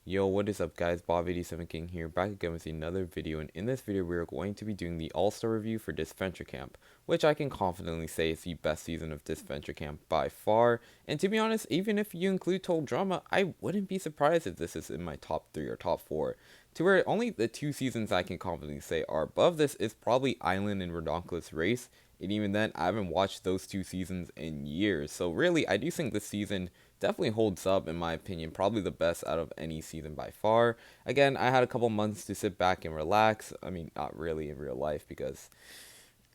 Yo, what is up guys, Bob87 King here, back again with another video, and in this video we are going to be doing the All-Star review for Disventure Camp, which I can confidently say is the best season of Disventure Camp by far, and to be honest, even if you include Total Drama, I wouldn't be surprised if this is in my top 3 or top 4, to where only the 2 seasons I can confidently say are above this is probably Island and Redonkulous Race, and even then, I haven't watched those 2 seasons in years, so really, I do think this season definitely holds up in my opinion, probably the best out of any season by far. Again, I had a couple months to sit back and relax. I mean, not really in real life because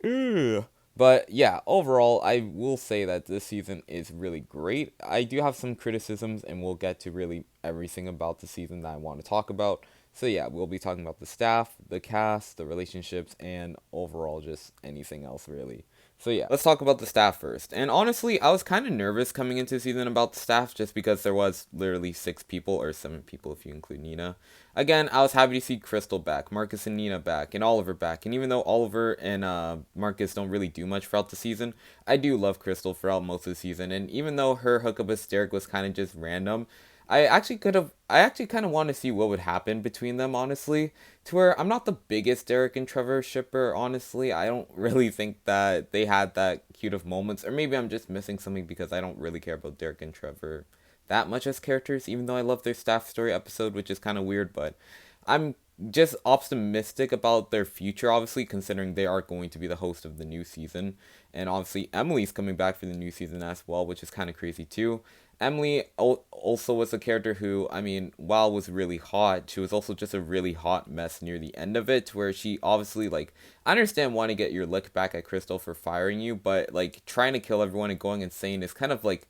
ugh. But yeah, overall, I will say that this season is really great. I do have some criticisms, and we'll get to really everything about the season that I want to talk about. So yeah, we'll be talking about the staff, the cast, the relationships, and overall just anything else really. So yeah, let's talk about the staff first. And honestly, I was kind of nervous coming into the season about the staff just because there was literally 6 people, or 7 people if you include Nina. Again, I was happy to see Crystal back, Marcus and Nina back, and Oliver back. And even though Oliver and Marcus don't really do much throughout the season, I do love Crystal throughout most of the season. And even though her hookup with Derek was kind of just random, I actually kind of want to see what would happen between them, honestly. To where I'm not the biggest Derek and Trevor shipper, honestly. I don't really think that they had that cute of moments, or maybe I'm just missing something because I don't really care about Derek and Trevor that much as characters, even though I love their staff story episode, which is kind of weird, but I'm just optimistic about their future, obviously, considering they are going to be the host of the new season. And obviously, Emily's coming back for the new season as well, which is kind of crazy too. Emily also was a character who, I mean, while was really hot, she was also just a really hot mess near the end of it, where she obviously, like, I understand wanting to get your lick back at Crystal for firing you, but, like, trying to kill everyone and going insane is kind of, like,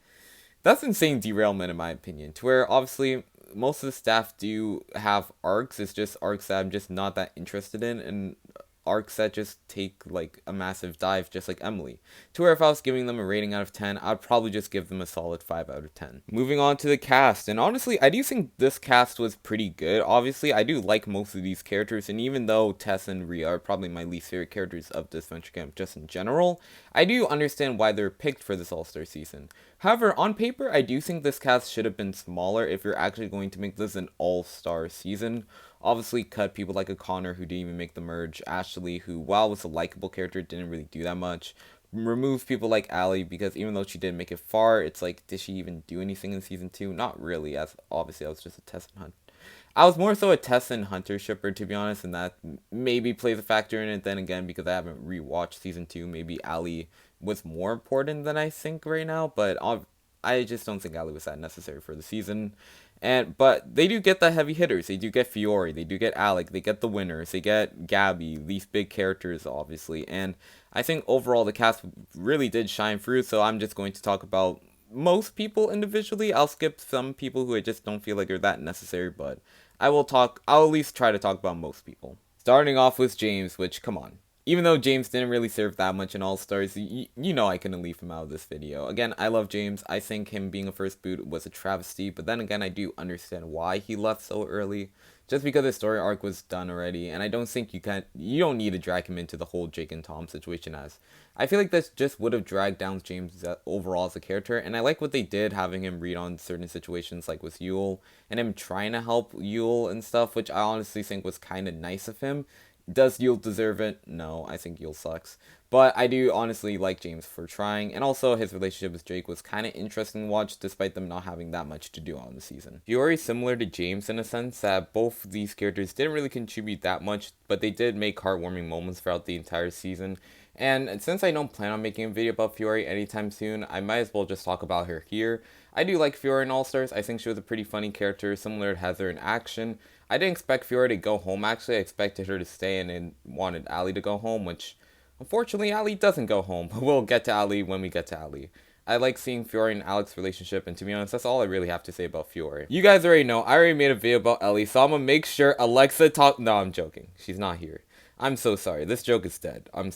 that's insane derailment in my opinion, to where obviously most of the staff do have arcs. It's just arcs that I'm just not that interested in, and arcs that just take like a massive dive, just like Emily. To where if I was giving them a rating out of 10, I'd probably just give them a solid 5 out of 10. Moving on to the cast, and honestly, I do think this cast was pretty good. Obviously, I do like most of these characters, and even though Tess and Rhea are probably my least favorite characters of this Venture Camp just in general, I do understand why they're picked for this All-Star season. However, on paper, I do think this cast should have been smaller if you're actually going to make this an all-star season. Obviously, cut people like a Connor who didn't even make the merge, Ashley, who, while was a likable character, didn't really do that much. Remove people like Allie, because even though she didn't make it far, it's like, did she even do anything in season 2? Not really, as obviously I was just a test hunt. I was more so a Tess and Hunter shipper, to be honest, and that maybe plays a factor in it. Then again, because I haven't rewatched season 2, maybe Allie was more important than I think right now, but I just don't think Allie was that necessary for the season. But they do get the heavy hitters. They do get Fiore. They do get Alec. They get the winners. They get Gabby. These big characters, obviously. And I think overall the cast really did shine through. So I'm just going to talk about most people individually. I'll skip some people who I just don't feel like are that necessary. But I'll at least try to talk about most people. Starting off with James, which, come on. Even though James didn't really serve that much in All Stars, you know I couldn't leave him out of this video. Again, I love James. I think him being a first boot was a travesty, but then again, I do understand why he left so early. Just because his story arc was done already, and I don't think you don't need to drag him into the whole Jake and Tom situation as. I feel like this just would have dragged down James overall as a character, and I like what they did, having him read on certain situations like with Yule, and him trying to help Yule and stuff, which I honestly think was kind of nice of him. Does Yule deserve it? No, I think Yule sucks. But I do honestly like James for trying, and also his relationship with Jake was kind of interesting to watch, despite them not having that much to do on the season. Fiore is similar to James in a sense that both of these characters didn't really contribute that much, but they did make heartwarming moments throughout the entire season. And since I don't plan on making a video about Fiore anytime soon, I might as well just talk about her here. I do like Fiore in All Stars. I think she was a pretty funny character, similar to Heather in Action. I didn't expect Fiore to go home, actually. I expected her to stay and wanted Allie to go home, which, unfortunately, Allie doesn't go home. But we'll get to Allie when we get to Allie. I like seeing Fiore and Alex's relationship, and to be honest, that's all I really have to say about Fiore. You guys already know, I already made a video about Ellie, so I'm gonna make sure Alexa talk. No, I'm joking. She's not here. I'm so sorry. This joke is dead. I'm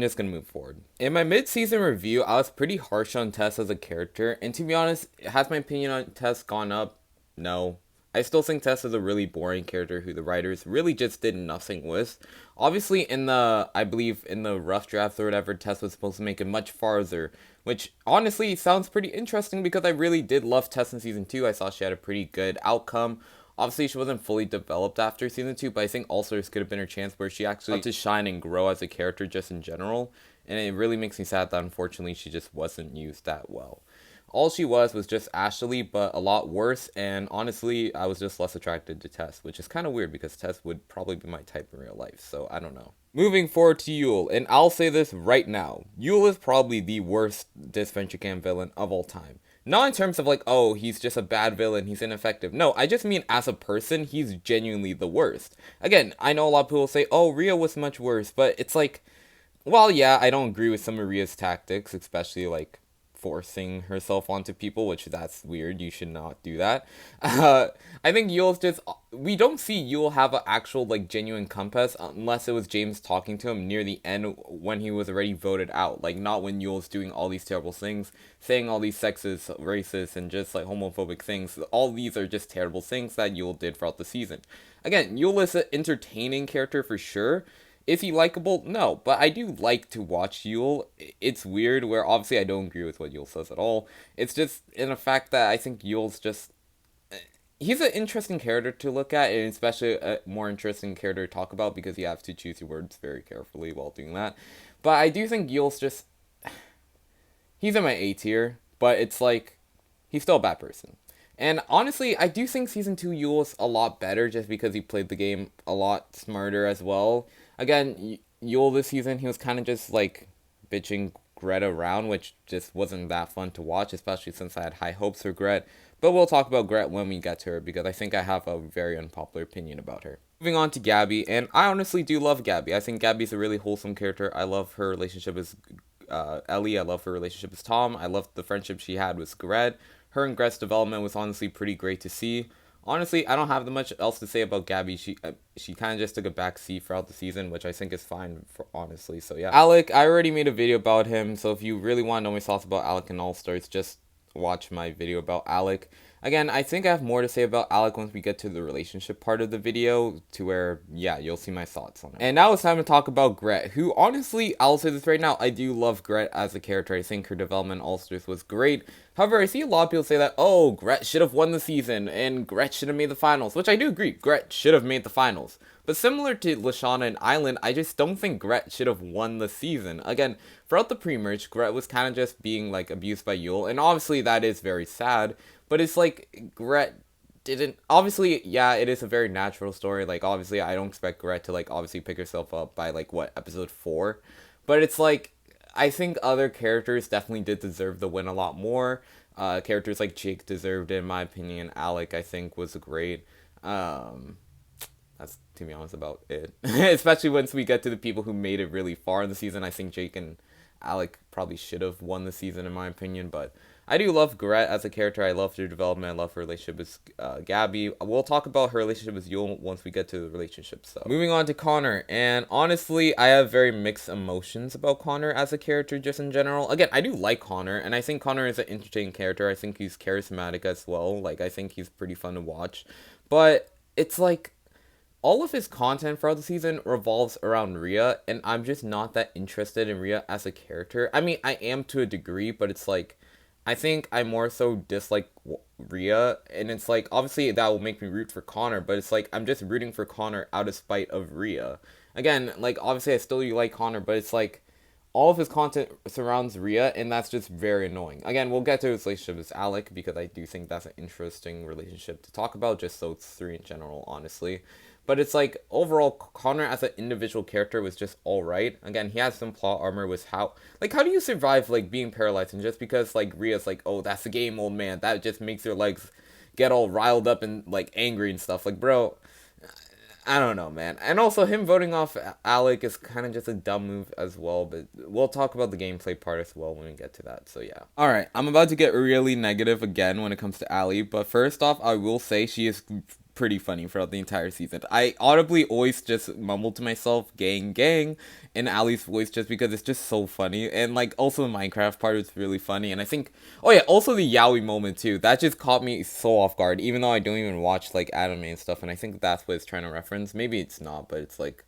just gonna move forward. In my mid-season review, I was pretty harsh on Tess as a character, and to be honest, has my opinion on Tess gone up? No. I still think Tess is a really boring character who the writers really just did nothing with. Obviously, I believe in the rough draft or whatever, Tess was supposed to make it much farther, which honestly sounds pretty interesting because I really did love Tess in season 2. I thought she had a pretty good outcome. Obviously, she wasn't fully developed after season 2, but I think also this could have been her chance where she actually got to shine and grow as a character just in general. And it really makes me sad that unfortunately she just wasn't used that well. All she was just Ashley, but a lot worse, and honestly, I was just less attracted to Tess, which is kind of weird because Tess would probably be my type in real life, so I don't know. Moving forward to Yule, and I'll say this right now, Yule is probably the worst Disventure Camp villain of all time. Not in terms of like, oh, he's just a bad villain, he's ineffective. No, I just mean as a person, he's genuinely the worst. Again, I know a lot of people say, oh, Rhea was much worse, but it's like, well, yeah, I don't agree with some of Rhea's tactics, especially like forcing herself onto people, which that's weird. You should not do that. I think Yule's just, we don't see Yule have an actual like genuine compass unless it was James talking to him near the end when he was already voted out. Like not when Yule's doing all these terrible things, saying all these sexist, racist, and just like homophobic things. All these are just terrible things that Yule did throughout the season. Again, Yule is an entertaining character for sure. Is he likable? No, but I do like to watch Yule. It's weird where obviously I don't agree with what Yule says at all. It's just in the fact that I think Yule's just, he's an interesting character to look at, and especially a more interesting character to talk about because you have to choose your words very carefully while doing that. But I do think Yule's just, he's in my A tier, but it's like, he's still a bad person. And honestly, I do think Season 2 Yule's a lot better just because he played the game a lot smarter as well. Again, Yule this season, he was kind of just like bitching Grett around, which just wasn't that fun to watch, especially since I had high hopes for Grett. But we'll talk about Grett when we get to her because I think I have a very unpopular opinion about her. Moving on to Gabby, and I honestly do love Gabby. I think Gabby's a really wholesome character. I love her relationship with Ellie. I love her relationship with Tom. I love the friendship she had with Grett. Her and Grett's development was honestly pretty great to see. Honestly, I don't have that much else to say about Gabby. She kind of just took a back seat throughout the season, which I think is fine, for honestly. So yeah. Alec, I already made a video about him, so if you really want to know my thoughts about Alec and All Stars, just watch my video about Alec. Again, I think I have more to say about Alec once we get to the relationship part of the video, to where, yeah, you'll see my thoughts on it. And now it's time to talk about Grett, who honestly, I'll say this right now, I do love Grett as a character. I think her development in All Stars was great. However, I see a lot of people say that, oh, Grett should have won the season, and Grett should have made the finals, which I do agree, Grett should have made the finals. But similar to Lashana and Island, I just don't think Grett should have won the season. Again, throughout the pre-merge, Grett was kind of just being, like, abused by Yule, and obviously that is very sad, but it's like, Grett didn't, obviously, yeah, it is a very natural story, like, obviously, I don't expect Grett to, like, obviously pick herself up by, like, what, episode 4? But it's like, I think other characters definitely did deserve the win a lot more. Characters like Jake deserved it, in my opinion. Alec, I think, was great. That's, to be honest, about it. Especially once we get to the people who made it really far in the season. I think Jake and Alec probably should have won the season, in my opinion. But I do love Grett as a character. I love her development. I love her relationship with Gabby. We'll talk about her relationship with Yule once we get to the relationship. So moving on to Connor. And honestly, I have very mixed emotions about Connor as a character just in general. Again, I do like Connor. And I think Connor is an entertaining character. I think he's charismatic as well. Like, I think he's pretty fun to watch. But it's like, all of his content throughout the season revolves around Rhea, and I'm just not that interested in Rhea as a character. I mean, I am to a degree, but it's like, I think I more so dislike Rhea, and it's like, obviously that will make me root for Connor, but it's like, I'm just rooting for Connor out of spite of Rhea. Again, like, obviously I still like Connor, but it's like, all of his content surrounds Rhea, and that's just very annoying. Again, we'll get to his relationship with Alec, because I do think that's an interesting relationship to talk about, just so it's 3 in general, honestly. But it's like, overall, Connor as an individual character was just alright. Again, he has some plot armor with how do you survive, like, being paralyzed? And just because, like, Rhea's like, oh, that's the game, old man, that just makes your legs get all riled up and, like, angry and stuff. Like, bro, I don't know, man. And also, him voting off Alec is kind of just a dumb move as well, but we'll talk about the gameplay part as well when we get to that, so yeah. Alright, I'm about to get really negative again when it comes to Allie, but first off, I will say she is pretty funny throughout the entire season. I audibly always just mumble to myself, gang, gang, in Allie's voice just because it's just so funny. And, like, also the Minecraft part was really funny. And I think, oh yeah, also the Yaoi moment too. That just caught me so off guard, even though I don't even watch, like, anime and stuff. And I think that's what it's trying to reference. Maybe it's not, but it's like,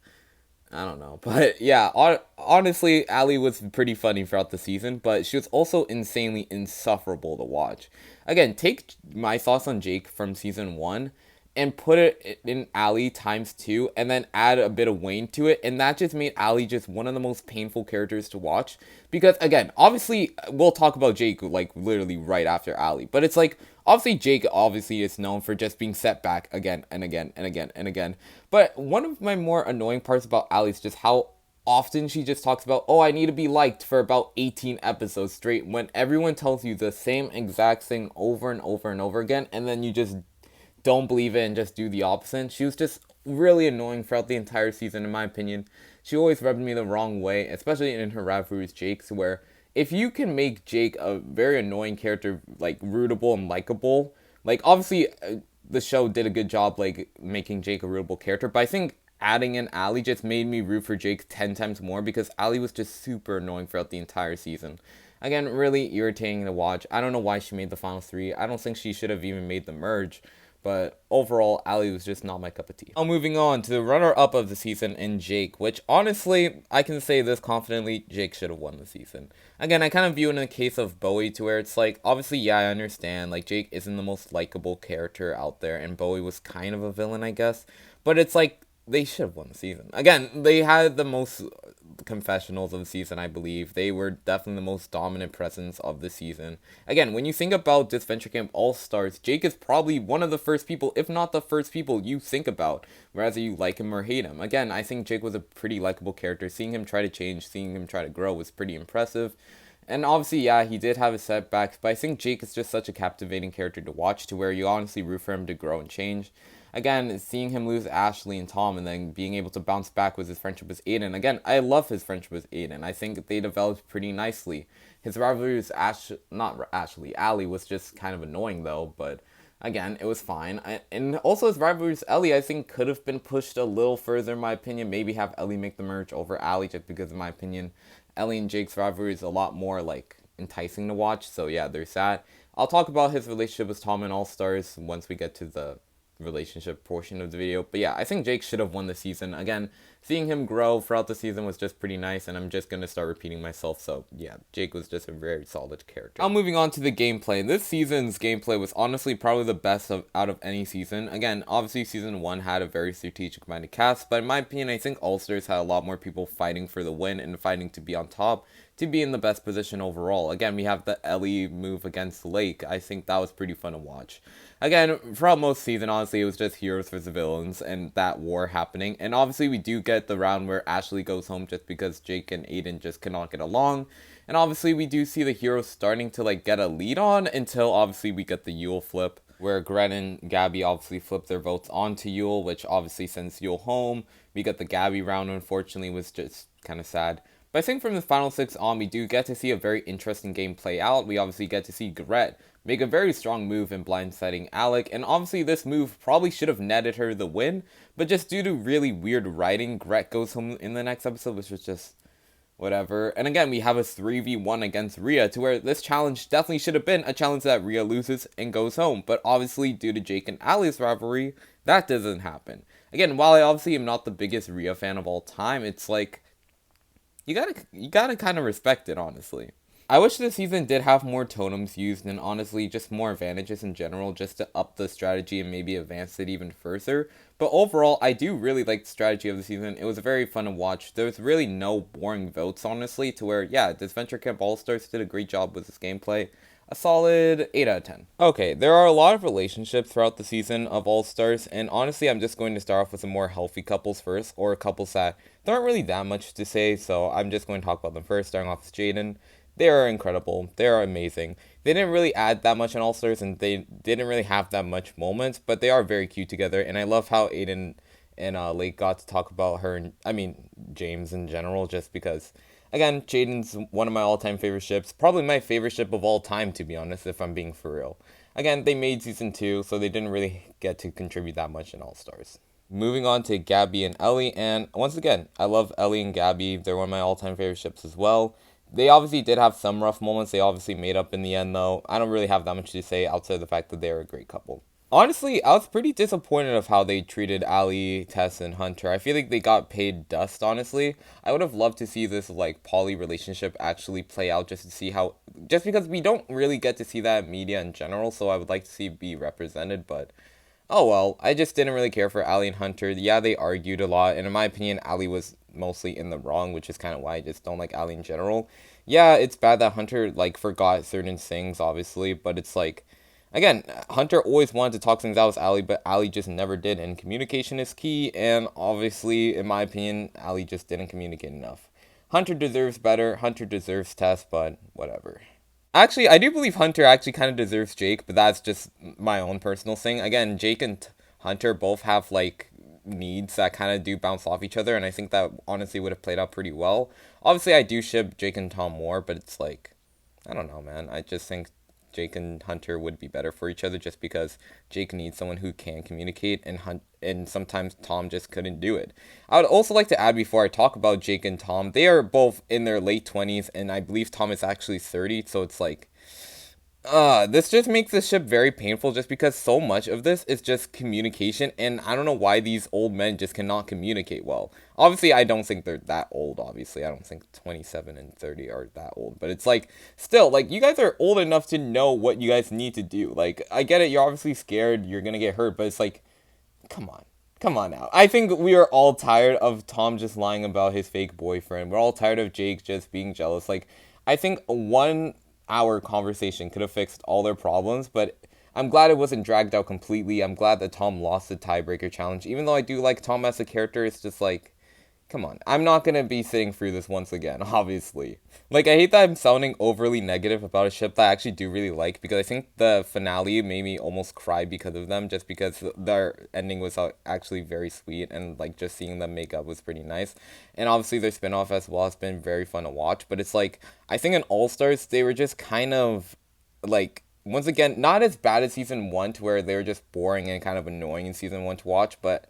I don't know. But yeah, honestly, Allie was pretty funny throughout the season, but she was also insanely insufferable to watch. Again, take my thoughts on Jake from season 1 and put it in Allie times 2 and then add a bit of Wayne to it, and that just made Allie just one of the most painful characters to watch. Because again, obviously we'll talk about Jake like literally right after Allie, but it's like obviously Jake obviously is known for just being set back again and again and again and again. But one of my more annoying parts about Allie is just how often she just talks about, oh, I need to be liked for about 18 episodes straight, when everyone tells you the same exact thing over and over and over again, and then you just don't believe it and just do the opposite. She was just really annoying throughout the entire season, in my opinion. She always rubbed me the wrong way, especially in her rivalry with Jake's, where if you can make Jake a very annoying character, like, rootable and likable, like, obviously, the show did a good job, like, making Jake a rootable character, but I think adding in Allie just made me root for Jake 10 times more, because Allie was just super annoying throughout the entire season. Again, really irritating to watch. I don't know why she made the final 3. I don't think she should have even made the merge. But overall, Allie was just not my cup of tea. Now moving on to the runner-up of the season in Jake, which honestly, I can say this confidently, Jake should have won the season. Again, I kind of view it in the case of Bowie, to where it's like, obviously, yeah, I understand, like, Jake isn't the most likable character out there, and Bowie was kind of a villain, I guess. But it's like, they should have won the season. Again, they had the most confessionals of the season, I believe. They were definitely the most dominant presence of the season. Again, when you think about Disventure Camp All-Stars, Jake is probably one of the first people, if not the first people, you think about, whether you like him or hate him. Again, I think Jake was a pretty likable character. Seeing him try to change, seeing him try to grow was pretty impressive. And obviously, yeah, he did have his setbacks, but I think Jake is just such a captivating character to watch, to where you honestly root for him to grow and change. Again, seeing him lose Ashley and Tom and then being able to bounce back with his friendship with Aiden. Again, I love his friendship with Aiden. I think they developed pretty nicely. His rivalry with Allie was just kind of annoying though, but again, it was fine. And also his rivalry with Ellie, I think, could have been pushed a little further in my opinion. Maybe have Ellie make the merge over Allie, just because in my opinion, Ellie and Jake's rivalry is a lot more like enticing to watch. So yeah, there's that. I'll talk about his relationship with Tom in All Stars once we get to the relationship portion of the video. But yeah, I think Jake should have won the season. Again, seeing him grow throughout the season was just pretty nice, and I'm just going to start repeating myself. So yeah, Jake was just a very solid character. Now moving on to the gameplay. This season's gameplay was honestly probably the best out of any season. Again, obviously season 1 had a very strategic minded cast, but in my opinion, I think All-Stars had a lot more people fighting for the win and fighting to be on top, to be in the best position overall. Again, we have the Ellie move against Lake. I think that was pretty fun to watch. Again, throughout most season, honestly, it was just heroes versus villains and that war happening. And obviously, we do get the round where Ashley goes home just because Jake and Aiden just cannot get along. And obviously, we do see the heroes starting to like get a lead on until obviously we get the Yule flip, where Grett and Gabby obviously flip their votes onto Yule, which obviously sends Yule home. We got the Gabby round, unfortunately, was just kind of sad. But I think from the final 6 on, we do get to see a very interesting game play out. We obviously get to see Grett make a very strong move in blindsiding Alec, and obviously this move probably should have netted her the win, but just due to really weird writing, Grett goes home in the next episode, which was just whatever. And again, we have a 3v1 against Rhea, to where this challenge definitely should have been a challenge that Rhea loses and goes home, but obviously due to Jake and Allie's rivalry, that doesn't happen. Again, while I obviously am not the biggest Rhea fan of all time, it's like, you gotta kind of respect it, honestly. I wish this season did have more totems used, and honestly just more advantages in general, just to up the strategy and maybe advance it even further. But overall, I do really like the strategy of the season. It was very fun to watch. There was really no boring votes, honestly, to where, yeah, Disventure Camp All-Stars did a great job with this gameplay. A solid 8 out of 10. Okay, there are a lot of relationships throughout the season of All-Stars, and honestly, I'm just going to start off with some more healthy couples first, or couples that there aren't really that much to say, so I'm just going to talk about them first, starting off with Jaden. They are incredible. They are amazing. They didn't really add that much in All-Stars, and they didn't really have that much moments, but they are very cute together, and I love how Aiden and Lake got to talk about her, and James in general, just because, again, Jaden's one of my all-time favorite ships, probably my favorite ship of all time, to be honest, if I'm being for real. again, they made season 2, so they didn't really get to contribute that much in All Stars. Moving on to Gabby and Ellie, and once again, I love Ellie and Gabby. They're one of my all-time favorite ships as well. They obviously did have some rough moments. They obviously made up in the end, though. I don't really have that much to say outside of the fact that they're a great couple. Honestly, I was pretty disappointed of how they treated Ali, Tess, and Hunter. I feel like they got paid dust, honestly. I would have loved to see this, like, poly relationship actually play out just to see how... Just because we don't really get to see that in media in general, so I would like to see it be represented, but... Oh well, I just didn't really care for Ali and Hunter. Yeah, they argued a lot, and in my opinion, Ali was mostly in the wrong, which is kind of why I just don't like Ali in general. Yeah, it's bad that Hunter, like, forgot certain things, obviously, but it's like, again, Hunter always wanted to talk things out with Ali, but Ali just never did, and communication is key, and obviously, in my opinion, Ali just didn't communicate enough. Hunter deserves better, Hunter deserves Tess, but whatever. Actually, I do believe Hunter actually kind of deserves Jake, but that's just my own personal thing. Again, Jake and Hunter both have, like, needs that kind of do bounce off each other, and I think that honestly would have played out pretty well. Obviously, I do ship Jake and Tom more, but it's like, I don't know, man. I just think Jake and Hunter would be better for each other just because Jake needs someone who can communicate, and sometimes Tom just couldn't do it. I would also like to add before I talk about Jake and Tom, they are both in their late 20s, and I believe Tom is actually 30, so it's like, this just makes this ship very painful just because so much of this is just communication, and I don't know why these old men just cannot communicate well. Obviously, I don't think they're that old, obviously. I don't think 27 and 30 are that old, but it's like, still, like, you guys are old enough to know what you guys need to do. Like, I get it, you're obviously scared, you're gonna get hurt, but it's like, come on. Come on now. I think we are all tired of Tom just lying about his fake boyfriend. We're all tired of Jake just being jealous. Like, I think 1 hour conversation could have fixed all their problems, but I'm glad it wasn't dragged out completely. I'm glad that Tom lost the tiebreaker challenge. Even though I do like Tom as a character, it's just like, come on. I'm not going to be sitting through this once again, obviously. Like, I hate that I'm sounding overly negative about a ship that I actually do really like, because I think the finale made me almost cry because of them, just because their ending was actually very sweet, and, like, just seeing them make up was pretty nice. And obviously their spinoff as well has been very fun to watch, but it's like, I think in All-Stars, they were just kind of, like, once again, not as bad as season 1, to where they were just boring and kind of annoying in season 1 to watch, but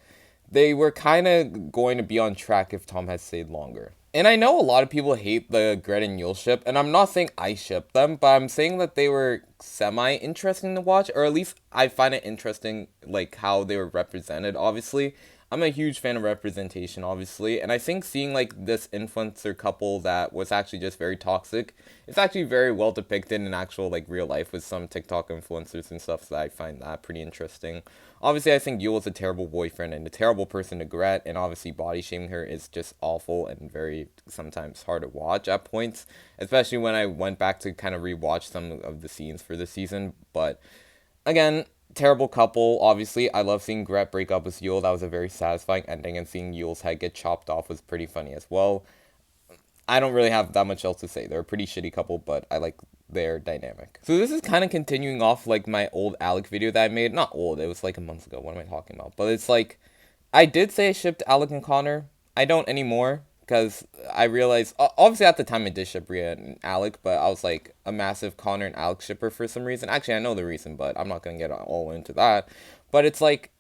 they were kind of going to be on track if Tom had stayed longer. And I know a lot of people hate the Grett and Yul ship, and I'm not saying I ship them, but I'm saying that they were semi-interesting to watch, or at least I find it interesting, like, how they were represented, obviously. I'm a huge fan of representation, obviously, and I think seeing, like, this influencer couple that was actually just very toxic, it's actually very well depicted in actual, like, real life with some TikTok influencers and stuff, so I find that pretty interesting. Obviously, I think Yul is a terrible boyfriend and a terrible person to Gret, and obviously body shaming her is just awful and very sometimes hard to watch at points, especially when I went back to kind of rewatch some of the scenes for this season. But again, terrible couple. Obviously, I love seeing Gret break up with Yul. That was a very satisfying ending, and seeing Yul's head get chopped off was pretty funny as well. I don't really have that much else to say. They're a pretty shitty couple, but I like their dynamic. So this is kind of continuing off, like, my old Alec video that I made. Not old, it was like a month ago. What am I talking about? But it's like, I did say I shipped Alec and Connor. I don't anymore, because I realized, obviously at the time I did ship Rhea and Alec, but I was like a massive Connor and Alec shipper for some reason. Actually, I know the reason, but I'm not going to get all into that. But it's like,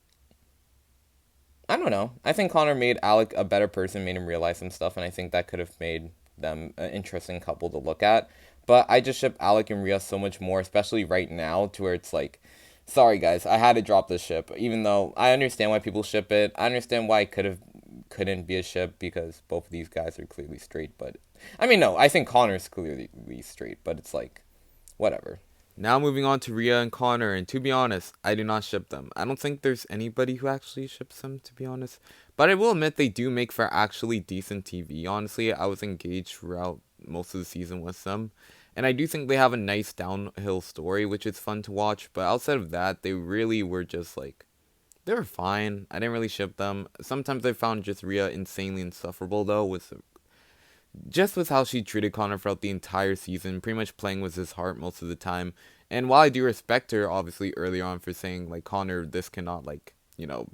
I don't know. I think Connor made Alec a better person, made him realize some stuff, and I think that could have made them an interesting couple to look at. But I just ship Alec and Rhea so much more, especially right now, to where it's like, sorry guys, I had to drop this ship. Even though I understand why people ship it, I understand why it couldn't be a ship, because both of these guys are clearly straight. But I mean, no, I think Connor's clearly straight, but it's like, whatever. Now moving on to Rhea and Connor, and to be honest, I do not ship them. I don't think there's anybody who actually ships them, to be honest. But I will admit they do make for actually decent TV. Honestly, I was engaged throughout most of the season with them. And I do think they have a nice downhill story, which is fun to watch. But outside of that, they really were just like, they were fine. I didn't really ship them. Sometimes I found just Rhea insanely insufferable, though, with how she treated Connor throughout the entire season, pretty much playing with his heart most of the time. And while I do respect her, obviously, early on for saying, like, Connor, this cannot, like,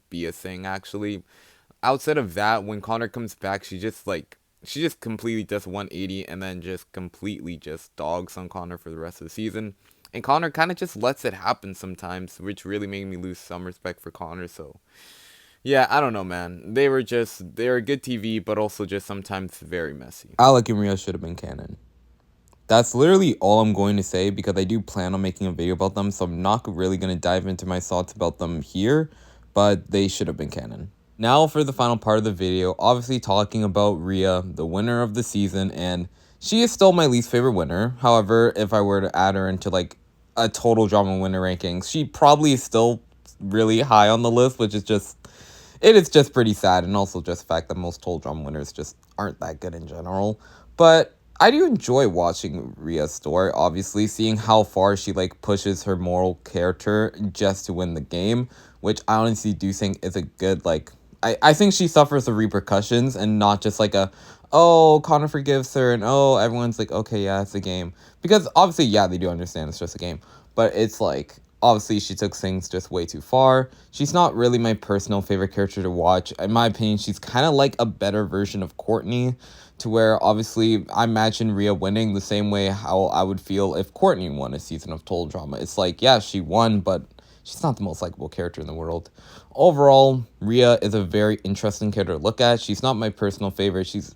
be a thing, actually. Outside of that, when Connor comes back, she just completely does 180 and then just completely just dogs on Connor for the rest of the season. And Connor kind of just lets it happen sometimes, which really made me lose some respect for Connor. So yeah, I don't know, man. They were good TV, but also just sometimes very messy. Alec and Rhea should have been canon. That's literally all I'm going to say, because I do plan on making a video about them, so I'm not really going to dive into my thoughts about them here, but they should have been canon. Now for the final part of the video, obviously talking about Rhea, the winner of the season, and she is still my least favorite winner. However, if I were to add her into like a total drama winner rankings, she probably is still really high on the list, which is just, it is just pretty sad, and also just the fact that most total drama winners just aren't that good in general. But I do enjoy watching Rhea's story, obviously, seeing how far she like pushes her moral character just to win the game, which I honestly do think is a good like, I think she suffers the repercussions and not just like a, oh, Connor forgives her and oh, everyone's like, okay, yeah, it's a game. Because obviously, yeah, they do understand it's just a game. But it's like, obviously, she took things just way too far. She's not really my personal favorite character to watch. In my opinion, she's kind of like a better version of Courtney, to where obviously I imagine Rhea winning the same way how I would feel if Courtney won a season of Total Drama. It's like, yeah, she won, but she's not the most likable character in the world. Overall, Rhea is a very interesting character to look at. She's not my personal favorite. She's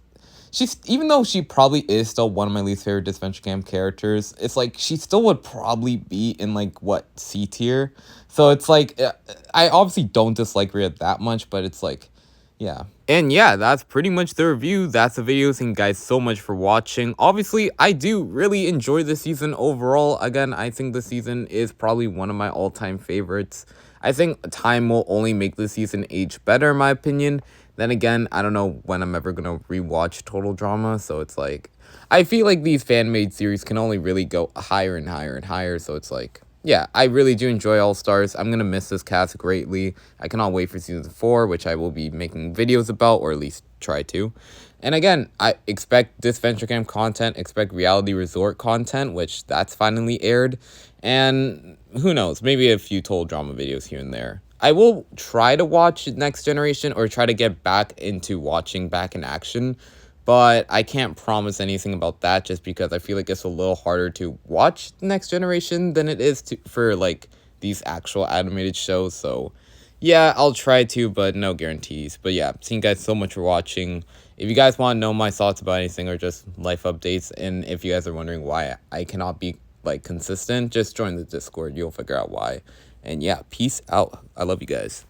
even though she probably is still one of my least favorite Disventure Camp characters, it's like she still would probably be in like what, C tier. So it's like I obviously don't dislike Rhea that much, but it's like, yeah. And yeah, that's pretty much the review. That's the video. Thank you guys so much for watching. Obviously, I do really enjoy the season overall. Again, I think the season is probably one of my all-time favorites. I think time will only make the season age better, in my opinion. Then again, I don't know when I'm ever going to rewatch Total Drama, so it's like, I feel like these fan-made series can only really go higher and higher and higher, so it's like, yeah, I really do enjoy All Stars. I'm going to miss this cast greatly. I cannot wait for Season 4, which I will be making videos about, or at least try to. And again, I expect Disventure Camp content, expect Reality Resort content, which that's finally aired. And who knows, maybe a few Total Drama videos here and there. I will try to watch Next Generation, or try to get back into watching Back in Action, but I can't promise anything about that, just because I feel like it's a little harder to watch Next Generation than it is for like these actual animated shows. So yeah, I'll try to, but no guarantees. But yeah, thank you guys so much for watching. If you guys want to know my thoughts about anything or just life updates, and if you guys are wondering why I cannot be like consistent, just join the Discord. You'll figure out why. And yeah, peace out. I love you guys.